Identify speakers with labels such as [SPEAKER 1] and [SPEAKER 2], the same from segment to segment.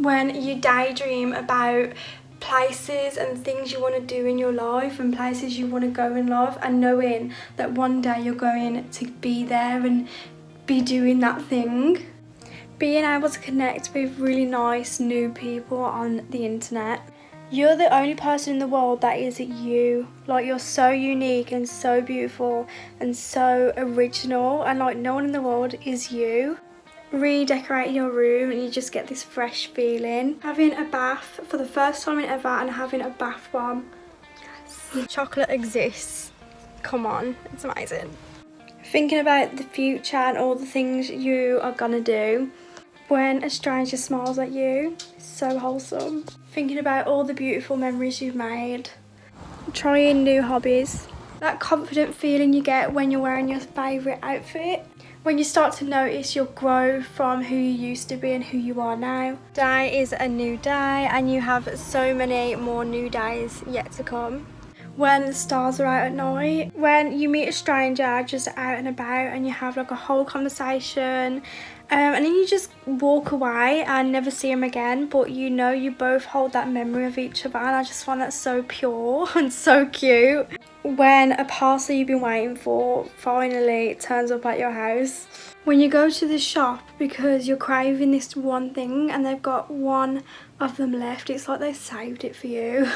[SPEAKER 1] When you daydream about places and things you want to do in your life and places you want to go in life, and knowing that one day you're going to be there and be doing that thing. Being able to connect with really nice new people on the internet. You're the only person in the world that is you. Like, you're so unique and so beautiful and so original, and like no one in the world is you. Redecorating your room and you just get this fresh feeling. Having a bath for the first time in ever and having a bath bomb. Yes. Chocolate exists. Come on, it's amazing. Thinking about the future and all the things you are gonna do. When a stranger smiles at you, it's so wholesome. Thinking about all the beautiful memories you've made. Trying new hobbies. That confident feeling you get when you're wearing your favourite outfit. When you start to notice your growth from who you used to be and who you are now. Today is a new day and you have so many more new days yet to come. When the stars are out at night. When you meet a stranger just out and about and you have like a whole conversation. And then you just walk away and never see them again, but you know you both hold that memory of each other, and I just find that so pure and so cute. When a parcel you've been waiting for finally turns up at your house. When you go to the shop because you're craving this one thing and they've got one of them left, it's like they saved it for you.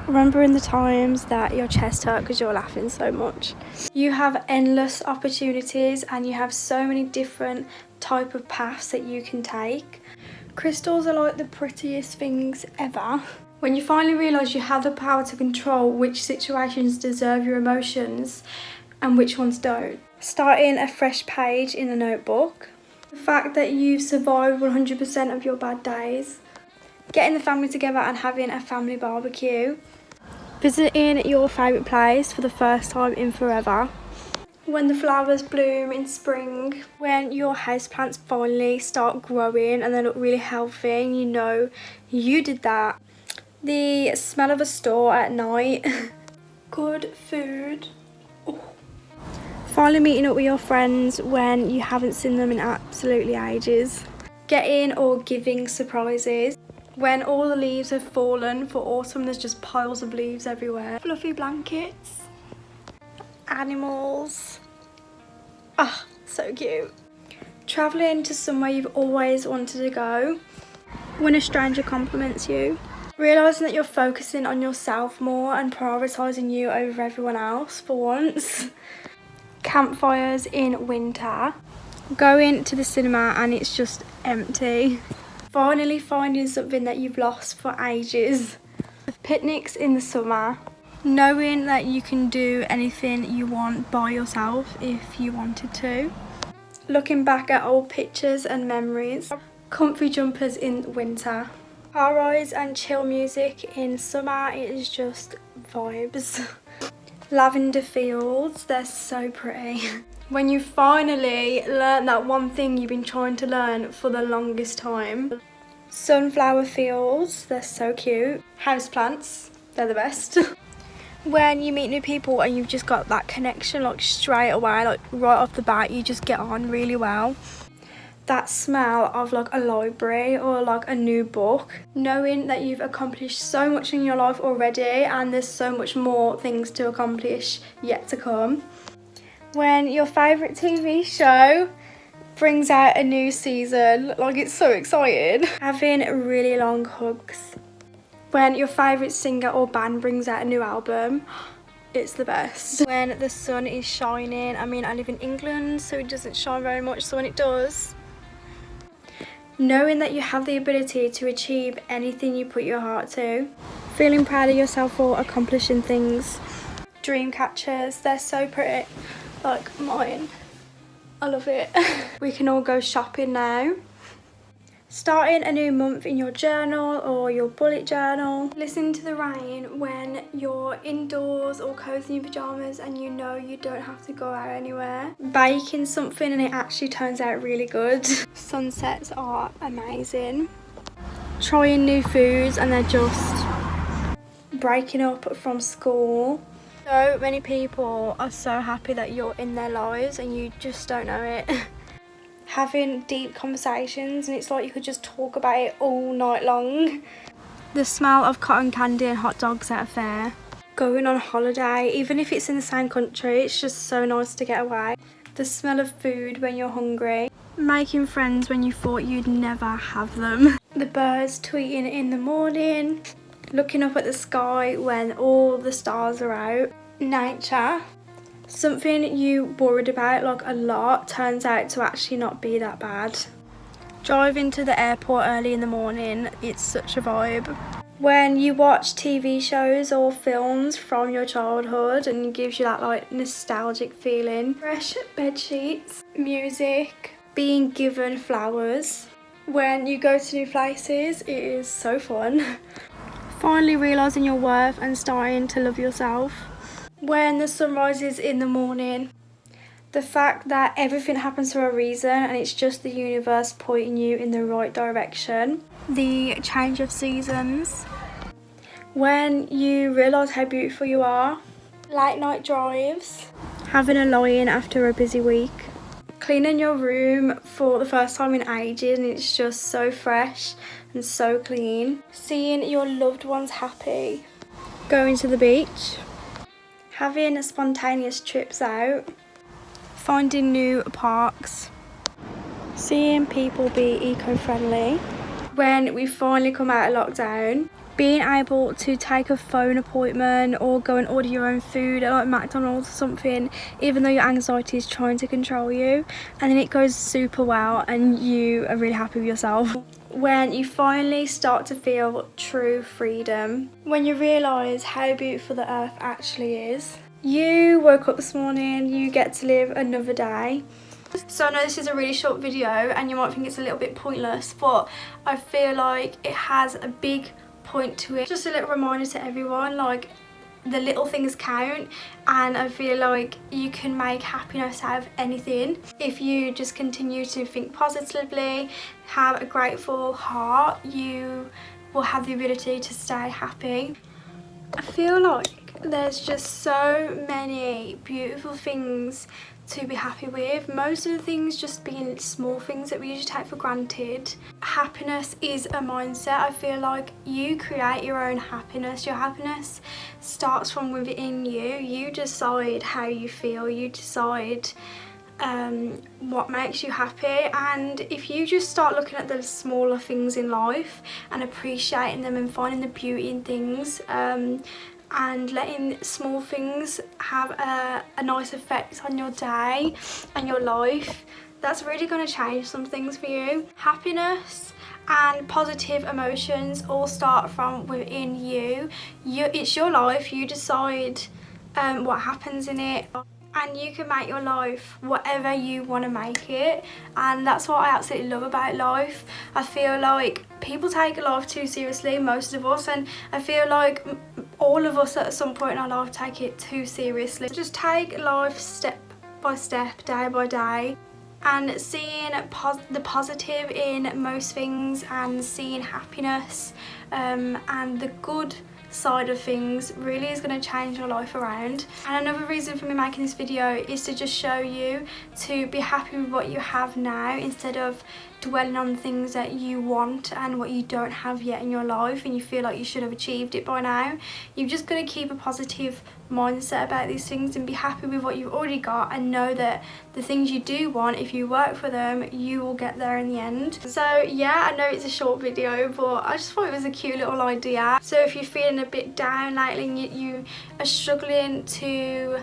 [SPEAKER 1] Remembering the times that your chest hurt because you're laughing so much. You have endless opportunities and you have so many different type of paths that you can take. Crystals are like the prettiest things ever. When you finally realise you have the power to control which situations deserve your emotions and which ones don't. Starting a fresh page in a notebook. The fact that you've survived 100% of your bad days. Getting the family together and having a family barbecue. Visiting your favourite place for the first time in forever. When the flowers bloom in spring. When your houseplants finally start growing and they look really healthy and you know you did that. The smell of a store at night. Good food. Oh. Finally meeting up with your friends when you haven't seen them in absolutely ages. Getting or giving surprises. When all the leaves have fallen for autumn, there's just piles of leaves everywhere. Fluffy blankets. Animals. Ah, so cute. Travelling to somewhere you've always wanted to go. When a stranger compliments you. Realising that you're focusing on yourself more and prioritising you over everyone else for once. Campfires in winter. Going to the cinema and it's just empty. Finally finding something that you've lost for ages. Picnics in the summer. Knowing that you can do anything you want by yourself if you wanted to. Looking back at old pictures and memories. Comfy jumpers in winter. Car rides and chill music in summer, it is just vibes. Lavender fields, they're so pretty. When you finally learn that one thing you've been trying to learn for the longest time. Sunflower fields, they're so cute. Houseplants, they're the best. When you meet new people and you've just got that connection like straight away, like right off the bat, you just get on really well. That smell of like a library or like a new book. Knowing that you've accomplished so much in your life already and there's so much more things to accomplish yet to come. When your favourite TV show brings out a new season, like it's so exciting. Having really long hugs. When your favourite singer or band brings out a new album, it's the best. When the sun is shining, I mean I live in England so it doesn't shine very much, so when it does. Knowing that you have the ability to achieve anything you put your heart to. Feeling proud of yourself for accomplishing things. Dream catchers, they're so pretty. Like mine. I love it. We can all go shopping now. Starting a new month in your journal or your bullet journal. Listening to the rain when you're indoors or cozy in your pyjamas and you know you don't have to go out anywhere. Baking something and it actually turns out really good. Sunsets are amazing. Trying new foods and they're just breaking up from school. So many people are so happy that you're in their lives and you just don't know it. having deep conversations, and it's like you could just talk about it all night long. The smell of cotton candy and hot dogs at a fair. Going on holiday, even if it's in the same country, it's just so nice to get away. The smell of food when you're hungry. Making friends when you thought you'd never have them. The birds tweeting in the morning. Looking up at the sky when all the stars are out. Nature. Something you worried about like a lot turns out to actually not be that bad. Driving to the airport early in the morning, it's such a vibe. When you watch TV shows or films from your childhood and it gives you that like nostalgic feeling. Fresh bed sheets, music, being given flowers. When you go to new places, it is so fun. Finally realising your worth and starting to love yourself. When the sun rises in the morning. The fact that everything happens for a reason and it's just the universe pointing you in the right direction. The change of seasons. When you realise how beautiful you are. Late night drives. Having a lie-in after a busy week. Cleaning your room for the first time in ages and it's just so fresh and so clean. Seeing your loved ones happy. Going to the beach. Having spontaneous trips out. Finding new parks. Seeing people be eco-friendly. When we finally come out of lockdown. Being able to take a phone appointment or go and order your own food at like McDonald's or something, even though your anxiety is trying to control you, and then it goes super well and you are really happy with yourself. When you finally start to feel true freedom. When you realise how beautiful the earth actually is. You woke up this morning, you get to live another day. So I know this is a really short video and you might think it's a little bit pointless, but I feel like it has a big point to it. Just a little reminder to everyone, like the little things count, and I feel like you can make happiness out of anything if you just continue to think positively, have a grateful heart. You will have the ability to stay happy. I feel like there's just so many beautiful things to be happy with. Most of the things just being small things that we usually take for granted. Happiness is a mindset. I feel like you create your own happiness. Your happiness starts from within you. You decide how you feel. You decide what makes you happy, and if you just start looking at the smaller things in life and appreciating them and finding the beauty in things, and letting small things have a nice effect on your day and your life, that's really going to change some things for you. Happiness and positive emotions all start from within you. It's your life. You decide what happens in it, and you can make your life whatever you want to make it, and that's what I absolutely love about life. I feel like people take life too seriously, most of us, and I feel like all of us at some point in our life take it too seriously. Just take life step by step, day by day, and seeing the positive in most things and seeing happiness and the good side of things really is going to change your life around. And another reason for me making this video is to just show you to be happy with what you have now, instead of dwelling on things that you want and what you don't have yet in your life and you feel like you should have achieved it by now. You've just got to keep a positive mindset about these things and be happy with what you've already got, and know that the things you do want, if you work for them, you will get there in the end. So yeah, I know it's a short video, but I just thought it was a cute little idea. So if you're feeling a bit down lately and you are struggling to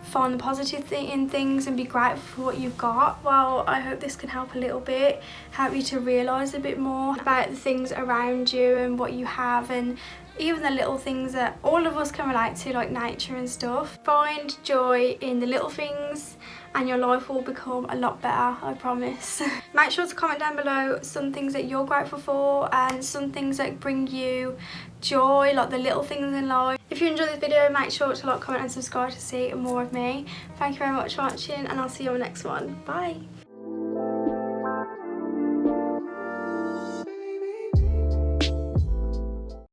[SPEAKER 1] find the positive thing in things and be grateful for what you've got, well, I hope this can help a little bit, help you to realise a bit more about the things around you and what you have, and even the little things that all of us can relate to, like nature and stuff. Find joy in the little things and your life will become a lot better, I promise. Make sure to comment down below some things that you're grateful for and some things that bring you joy, like the little things in life. If you enjoyed this video, make sure to like, comment and subscribe to see more of me. Thank you very much for watching, and I'll see you on the next one. Bye.